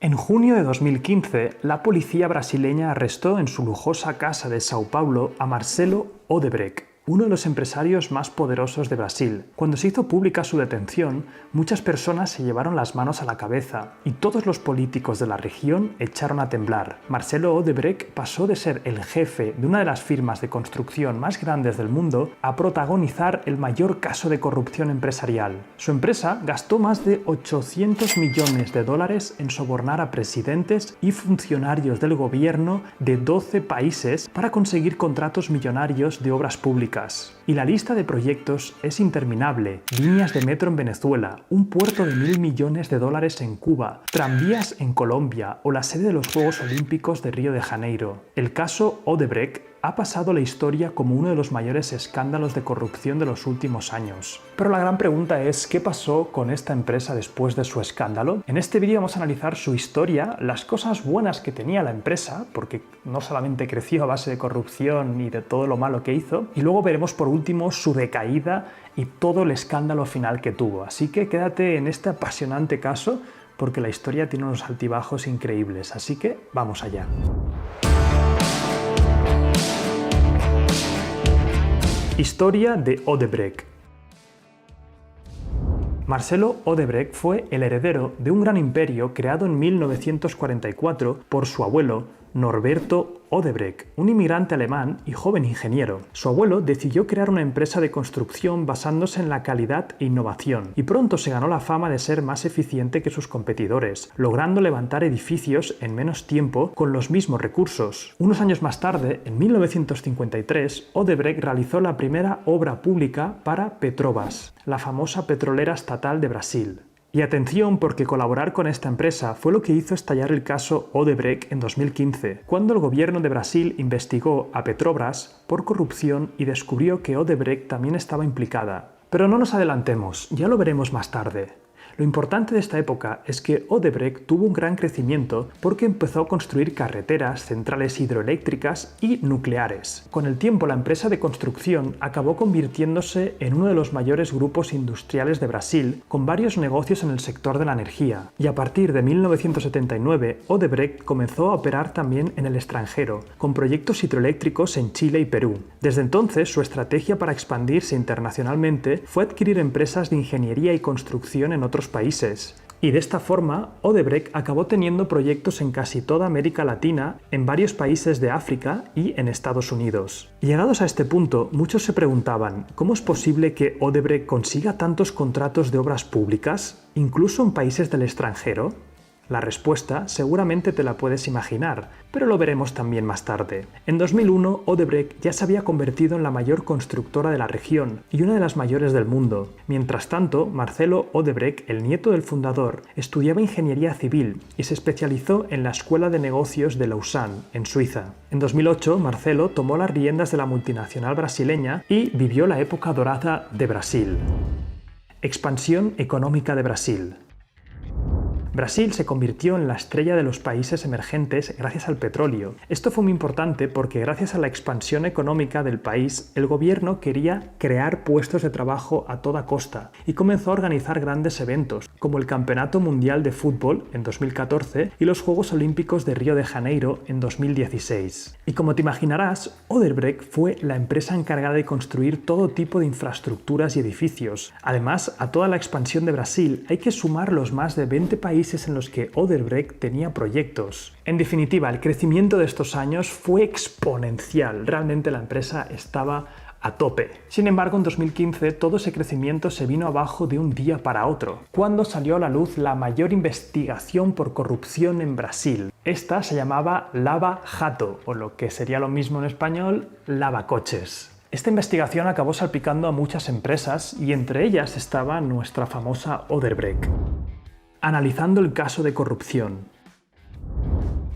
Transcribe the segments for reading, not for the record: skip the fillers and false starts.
En junio de 2015, la policía brasileña arrestó en su lujosa casa de São Paulo a Marcelo Odebrecht, uno de los empresarios más poderosos de Brasil. Cuando se hizo pública su detención, muchas personas se llevaron las manos a la cabeza y todos los políticos de la región echaron a temblar. Marcelo Odebrecht pasó de ser el jefe de una de las firmas de construcción más grandes del mundo a protagonizar el mayor caso de corrupción empresarial. Su empresa gastó más de 800 millones de dólares en sobornar a presidentes y funcionarios del gobierno de 12 países para conseguir contratos millonarios de obras públicas. Y la lista de proyectos es interminable: líneas de metro en Venezuela, un puerto de 1.000 millones de dólares en Cuba, tranvías en Colombia o la sede de los Juegos Olímpicos de Río de Janeiro. El caso Odebrecht ha pasado a la historia como uno de los mayores escándalos de corrupción de los últimos años. Pero la gran pregunta es, ¿qué pasó con esta empresa después de su escándalo? En este vídeo vamos a analizar su historia, las cosas buenas que tenía la empresa, porque no solamente creció a base de corrupción y de todo lo malo que hizo, y luego veremos por último su decaída y todo el escándalo final que tuvo. Así que quédate en este apasionante caso, porque la historia tiene unos altibajos increíbles. Así que vamos allá. Historia de Odebrecht. Marcelo Odebrecht fue el heredero de un gran imperio creado en 1944 por su abuelo Norberto Odebrecht, un inmigrante alemán y joven ingeniero. Su abuelo decidió crear una empresa de construcción basándose en la calidad e innovación, y pronto se ganó la fama de ser más eficiente que sus competidores, logrando levantar edificios en menos tiempo con los mismos recursos. Unos años más tarde, en 1953, Odebrecht realizó la primera obra pública para Petrobras, la famosa petrolera estatal de Brasil. Y atención, porque colaborar con esta empresa fue lo que hizo estallar el caso Odebrecht en 2015, cuando el gobierno de Brasil investigó a Petrobras por corrupción y descubrió que Odebrecht también estaba implicada. Pero no nos adelantemos, ya lo veremos más tarde. Lo importante de esta época es que Odebrecht tuvo un gran crecimiento porque empezó a construir carreteras, centrales hidroeléctricas y nucleares. Con el tiempo, la empresa de construcción acabó convirtiéndose en uno de los mayores grupos industriales de Brasil, con varios negocios en el sector de la energía. Y a partir de 1979, Odebrecht comenzó a operar también en el extranjero, con proyectos hidroeléctricos en Chile y Perú. Desde entonces, su estrategia para expandirse internacionalmente fue adquirir empresas de ingeniería y construcción en otros países. Y de esta forma, Odebrecht acabó teniendo proyectos en casi toda América Latina, en varios países de África y en Estados Unidos. Llegados a este punto, muchos se preguntaban, ¿cómo es posible que Odebrecht consiga tantos contratos de obras públicas, incluso en países del extranjero? La respuesta seguramente te la puedes imaginar, pero lo veremos también más tarde. En 2001, Odebrecht ya se había convertido en la mayor constructora de la región y una de las mayores del mundo. Mientras tanto, Marcelo Odebrecht, el nieto del fundador, estudiaba ingeniería civil y se especializó en la Escuela de Negocios de Lausanne, en Suiza. En 2008, Marcelo tomó las riendas de la multinacional brasileña y vivió la época dorada de Brasil. Expansión económica de Brasil. Brasil se convirtió en la estrella de los países emergentes gracias al petróleo. Esto fue muy importante porque gracias a la expansión económica del país, el gobierno quería crear puestos de trabajo a toda costa y comenzó a organizar grandes eventos, como el Campeonato Mundial de Fútbol en 2014 y los Juegos Olímpicos de Río de Janeiro en 2016. Y como te imaginarás, Odebrecht fue la empresa encargada de construir todo tipo de infraestructuras y edificios. Además, a toda la expansión de Brasil hay que sumar los más de 20 países en los que Odebrecht tenía proyectos. En definitiva, el crecimiento de estos años fue exponencial. Realmente la empresa estaba a tope. Sin embargo, en 2015 todo ese crecimiento se vino abajo de un día para otro, cuando salió a la luz la mayor investigación por corrupción en Brasil. Esta se llamaba Lava Jato, o lo que sería lo mismo en español, lavacoches. Esta investigación acabó salpicando a muchas empresas y entre ellas estaba nuestra famosa Odebrecht. Analizando el caso de corrupción.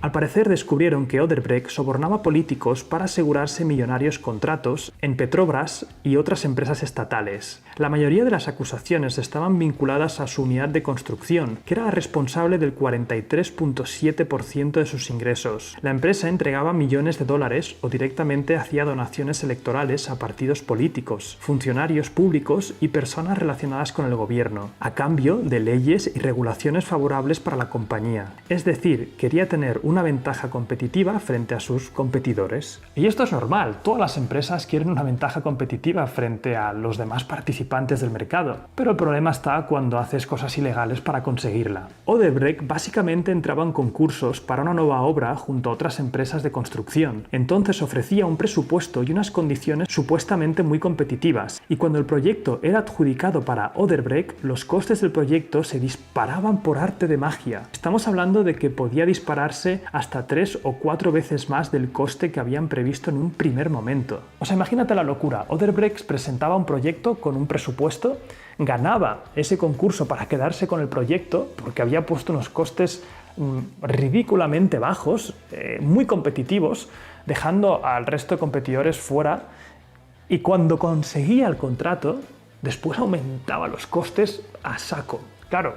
Al parecer descubrieron que Odebrecht sobornaba políticos para asegurarse millonarios contratos en Petrobras y otras empresas estatales. La mayoría de las acusaciones estaban vinculadas a su unidad de construcción, que era responsable del 43,7% de sus ingresos. La empresa entregaba millones de dólares o directamente hacía donaciones electorales a partidos políticos, funcionarios públicos y personas relacionadas con el gobierno, a cambio de leyes y regulaciones favorables para la compañía. Es decir, quería tener una ventaja competitiva frente a sus competidores. Y esto es normal, todas las empresas quieren una ventaja competitiva frente a los demás participantes del mercado, pero el problema está cuando haces cosas ilegales para conseguirla. Odebrecht básicamente entraba en concursos para una nueva obra junto a otras empresas de construcción, entonces ofrecía un presupuesto y unas condiciones supuestamente muy competitivas, y cuando el proyecto era adjudicado para Odebrecht, los costes del proyecto se disparaban por arte de magia. Estamos hablando de que podía dispararse hasta 3 o 4 veces más del coste que habían previsto en un primer momento. O sea, imagínate la locura. Odebrecht presentaba un proyecto con un presupuesto, ganaba ese concurso para quedarse con el proyecto porque había puesto unos costes ridículamente bajos, muy competitivos, dejando al resto de competidores fuera, y cuando conseguía el contrato, después aumentaba los costes a saco. Claro,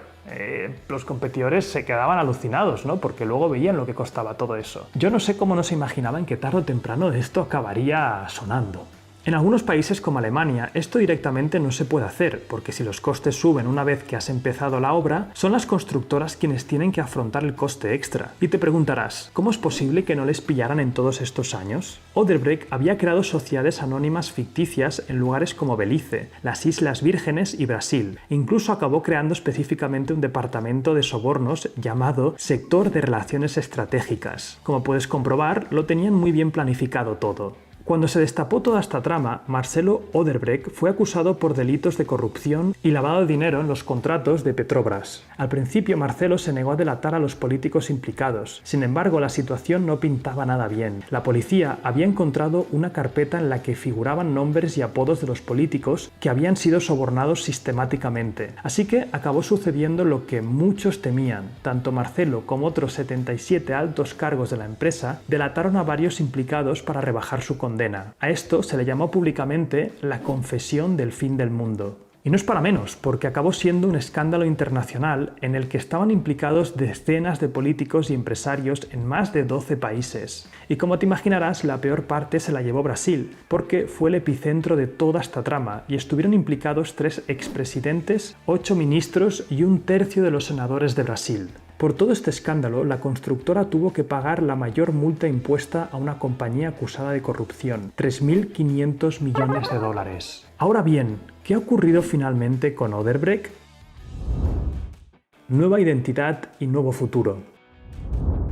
los competidores se quedaban alucinados, ¿no? Porque luego veían lo que costaba todo eso. Yo no sé cómo no se imaginaban que tarde o temprano esto acabaría sonando. En algunos países como Alemania esto directamente no se puede hacer, porque si los costes suben una vez que has empezado la obra, son las constructoras quienes tienen que afrontar el coste extra. Y te preguntarás, ¿cómo es posible que no les pillaran en todos estos años? Odebrecht había creado sociedades anónimas ficticias en lugares como Belice, las Islas Vírgenes y Brasil. Incluso acabó creando específicamente un departamento de sobornos llamado Sector de Relaciones Estratégicas. Como puedes comprobar, lo tenían muy bien planificado todo. Cuando se destapó toda esta trama, Marcelo Odebrecht fue acusado por delitos de corrupción y lavado de dinero en los contratos de Petrobras. Al principio, Marcelo se negó a delatar a los políticos implicados. Sin embargo, la situación no pintaba nada bien. La policía había encontrado una carpeta en la que figuraban nombres y apodos de los políticos que habían sido sobornados sistemáticamente. Así que acabó sucediendo lo que muchos temían. Tanto Marcelo como otros 77 altos cargos de la empresa delataron a varios implicados para rebajar su condena. A esto se le llamó públicamente la confesión del fin del mundo. Y no es para menos, porque acabó siendo un escándalo internacional en el que estaban implicados decenas de políticos y empresarios en más de 12 países. Y como te imaginarás, la peor parte se la llevó Brasil, porque fue el epicentro de toda esta trama y estuvieron implicados 3 expresidentes, 8 ministros y 1/3 de los senadores de Brasil. Por todo este escándalo, la constructora tuvo que pagar la mayor multa impuesta a una compañía acusada de corrupción, 3.500 millones de dólares. Ahora bien, ¿qué ha ocurrido finalmente con Odebrecht? Nueva identidad y nuevo futuro.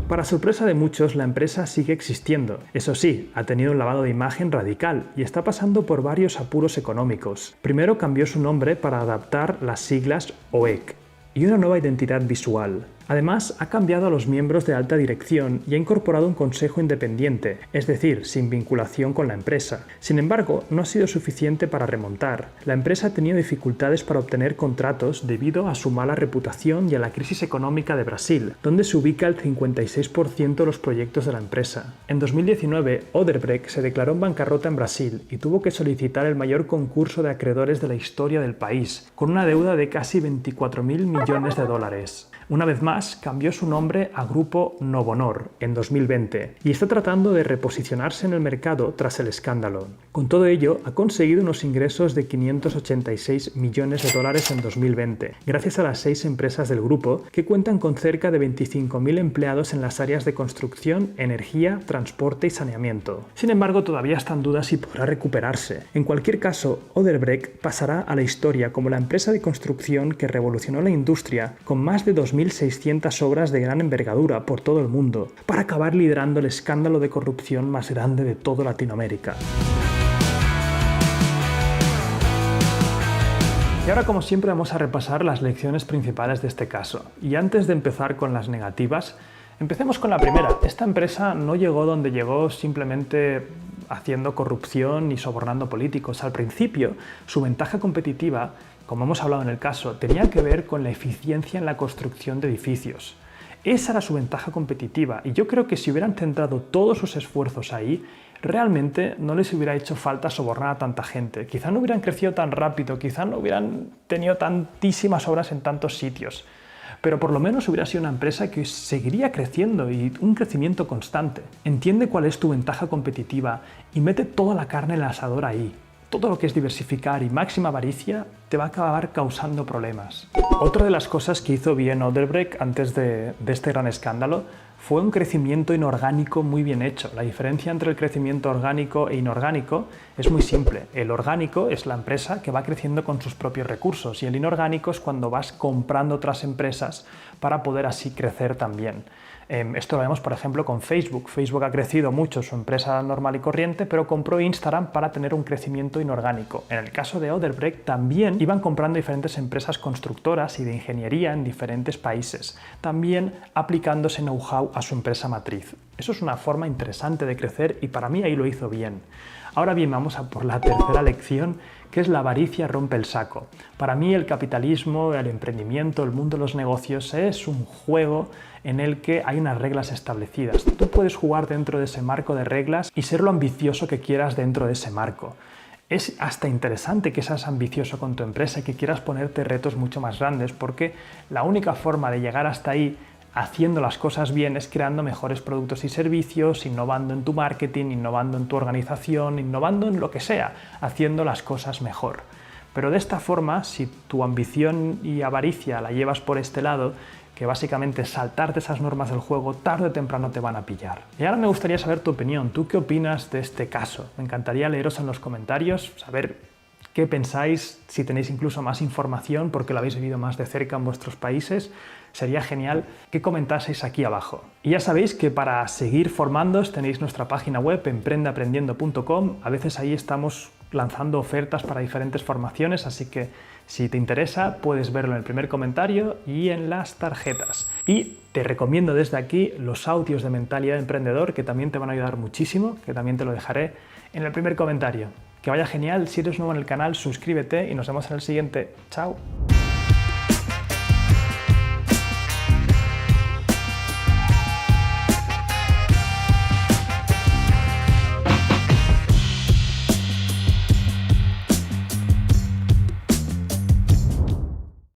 Para sorpresa de muchos, la empresa sigue existiendo. Eso sí, ha tenido un lavado de imagen radical y está pasando por varios apuros económicos. Primero cambió su nombre para adaptar las siglas OEC y una nueva identidad visual. Además, ha cambiado a los miembros de alta dirección y ha incorporado un consejo independiente, es decir, sin vinculación con la empresa. Sin embargo, no ha sido suficiente para remontar. La empresa ha tenido dificultades para obtener contratos debido a su mala reputación y a la crisis económica de Brasil, donde se ubica el 56% de los proyectos de la empresa. En 2019, Odebrecht se declaró en bancarrota en Brasil y tuvo que solicitar el mayor concurso de acreedores de la historia del país, con una deuda de casi 24.000 millones de dólares. Una vez más, cambió su nombre a Grupo Novonor en 2020 y está tratando de reposicionarse en el mercado tras el escándalo. Con todo ello, ha conseguido unos ingresos de 586 millones de dólares en 2020, gracias a las 6 empresas del grupo que cuentan con cerca de 25.000 empleados en las áreas de construcción, energía, transporte y saneamiento. Sin embargo, todavía están dudas si podrá recuperarse. En cualquier caso, Odebrecht pasará a la historia como la empresa de construcción que revolucionó la industria con más de 2.600 obras de gran envergadura por todo el mundo, para acabar liderando el escándalo de corrupción más grande de toda Latinoamérica. Y ahora, como siempre, vamos a repasar las lecciones principales de este caso. Y antes de empezar con las negativas, empecemos con la primera. Esta empresa no llegó donde llegó simplemente haciendo corrupción y sobornando políticos. Al principio, su ventaja competitiva, como hemos hablado en el caso, tenía que ver con la eficiencia en la construcción de edificios. Esa era su ventaja competitiva y yo creo que si hubieran centrado todos sus esfuerzos ahí, realmente no les hubiera hecho falta sobornar a tanta gente. Quizá no hubieran crecido tan rápido, quizá no hubieran tenido tantísimas obras en tantos sitios, pero por lo menos hubiera sido una empresa que seguiría creciendo y un crecimiento constante. Entiende cuál es tu ventaja competitiva y mete toda la carne en el asador ahí. Todo lo que es diversificar y máxima avaricia te va a acabar causando problemas. Otra de las cosas que hizo bien Odebrecht antes de este gran escándalo fue un crecimiento inorgánico muy bien hecho. La diferencia entre el crecimiento orgánico e inorgánico es muy simple. El orgánico es la empresa que va creciendo con sus propios recursos y el inorgánico es cuando vas comprando otras empresas para poder así crecer también. Esto lo vemos, por ejemplo, con Facebook. Facebook ha crecido mucho su empresa normal y corriente, pero compró Instagram para tener un crecimiento inorgánico. En el caso de Odebrecht también iban comprando diferentes empresas constructoras y de ingeniería en diferentes países, también aplicándose know-how a su empresa matriz. Eso es una forma interesante de crecer y para mí ahí lo hizo bien. Ahora bien, vamos a por la tercera lección, que es la avaricia rompe el saco. Para mí el capitalismo, el emprendimiento, el mundo de los negocios es un juego en el que hay unas reglas establecidas. Tú puedes jugar dentro de ese marco de reglas y ser lo ambicioso que quieras dentro de ese marco. Es hasta interesante que seas ambicioso con tu empresa y que quieras ponerte retos mucho más grandes, porque la única forma de llegar hasta ahí haciendo las cosas bien es creando mejores productos y servicios, innovando en tu marketing, innovando en tu organización, innovando en lo que sea, haciendo las cosas mejor. Pero de esta forma, si tu ambición y avaricia la llevas por este lado, que básicamente saltarte esas normas del juego, tarde o temprano te van a pillar. Y ahora me gustaría saber tu opinión. ¿Tú qué opinas de este caso? Me encantaría leeros en los comentarios, saber qué pensáis, si tenéis incluso más información porque lo habéis vivido más de cerca en vuestros países. Sería genial que comentaseis aquí abajo. Y ya sabéis que para seguir formándoos tenéis nuestra página web emprendeaprendiendo.com. A veces ahí estamos lanzando ofertas para diferentes formaciones, así que si te interesa puedes verlo en el primer comentario y en las tarjetas. Y te recomiendo desde aquí los audios de Mentalidad de Emprendedor, que también te van a ayudar muchísimo, que también te lo dejaré en el primer comentario. Que vaya genial, si eres nuevo en el canal suscríbete y nos vemos en el siguiente. ¡Chao!